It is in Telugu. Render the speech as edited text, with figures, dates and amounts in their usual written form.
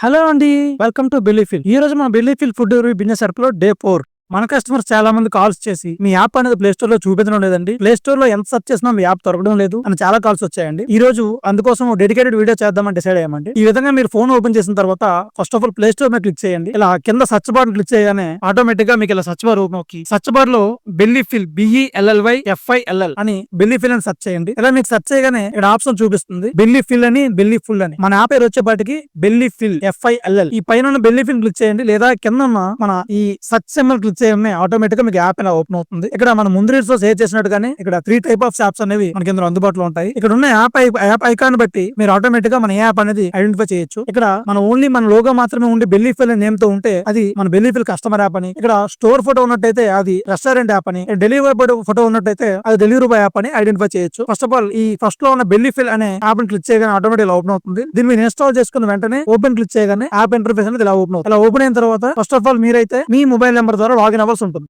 హలో అండి. Welcome to Bellyfill. ఈ రోజు మన Bellyfill food review business circle లో డే 4. మన కస్టమర్స్ చాలా మంది కాల్స్ చేసి మీ యాప్ అనేది ప్లే స్టోర్ లో చూపించడం లేదండి, ప్లే స్టోర్ లో ఎంత సెర్చ్ చేసినా మీ యాప్ దొరకడం లేదు అని చాలా కాల్స్ వచ్చాయండి. ఈ రోజు అందుకోసం డెడికేటెడ్ వీడియో చేద్దామని డిసైడ్ అయ్యామండి. ఈ విధంగా మీరు ఫోన్ ఓపెన్ చేసిన తర్వాత first of all play store మీద క్లిక్ చేయండి. ఇలా కింద సర్చ్ బార్ క్లిక్ చేయగానే ఆటోమేటిక్ గా మీకు ఇలా సర్చ్ బార్ ఓపెన్ అవుతుంది. సర్చ్ బార్ లో బెల్లీఫిల్ BELLYFILL అని బెల్లీఫిల్ అని సెర్చ్ చేయండి. ఇలా మీకు సెర్చ్ చేయగానే ఇక్కడ ఆప్షన్ చూపిస్తుంది బెల్లీఫిల్ అని, బెల్లీఫుల్ అని. మన యాప్ పేరు వచ్చేపాటికి బెల్లీఫిల్ FILL. ఈ పైన ఉన్న బెల్లీఫిల్ క్లిక్ చేయండి, లేదా కింద ఉన్న మన ఈ సర్చ్ సింబల్ క్లిక్ చేయగానే ఆటోమేటిక్ గా మీకు యాప్ ఇలా ఓపెన్ అవుతుంది. ఇక్కడ మన ముందు రీల్స్ లో సేవ్ చేసినట్టుగానే ఇక్కడ 3 టైప్ ఆఫ్ యాప్స్ అనేవి మనకి ఇందులో అందుబాటులో ఉంటాయి. ఇక్కడ ఉన్న యాప్ ఐకాన్ బట్టి మీరు ఆటోమేటిక్ గా మన ఏ యాప్ అనేది ఐడెంటిఫై చేయొచ్చు. ఇక్కడ మన ఓన్లీ మన లోగో మాత్రమే ఉండి బెల్లీఫిల్ నేమ్ తో ఉంటే అది మన బెల్లీఫిల్ కస్టమర్ యాప్ అని, ఇక్కడ స్టోర్ ఫోటో ఉన్నట్టయితే అది రెస్టారెంట్ యాప్ అని, డెలివరీ ఫోటో ఉన్నట్టయితే అది డెలివరీ బాయ్ యాప్ అని ఐడెంటిఫై చేయొచ్చు. ఫస్ట్ ఆఫ్ ఆల్ ఈ ఫస్ట్ లో ఉన్న బెల్లీఫిల్ అనే యాప్ ని క్లిక్ చేయగానే ఆటోమేటిక్ ఓపెన్ అవుతుంది. దీన్ని మీరు ఇన్స్టాల్ చేసుకున్న వెంటనే ఓపెన్ క్లిక్ చేయగానే యాప్ ఇంటర్ఫేస్ అనేది ఇలా ఓపెన్ అవుతుంది. ఇలా ఓపెన్ అయిన తర్వాత ఫస్ట్ ఆఫ్ ఆల్ మీరైతే మీ మొబైల్ నెంబర్ ద్వారా లాగిన్ అవ్వాల్సి ఉంటుంది.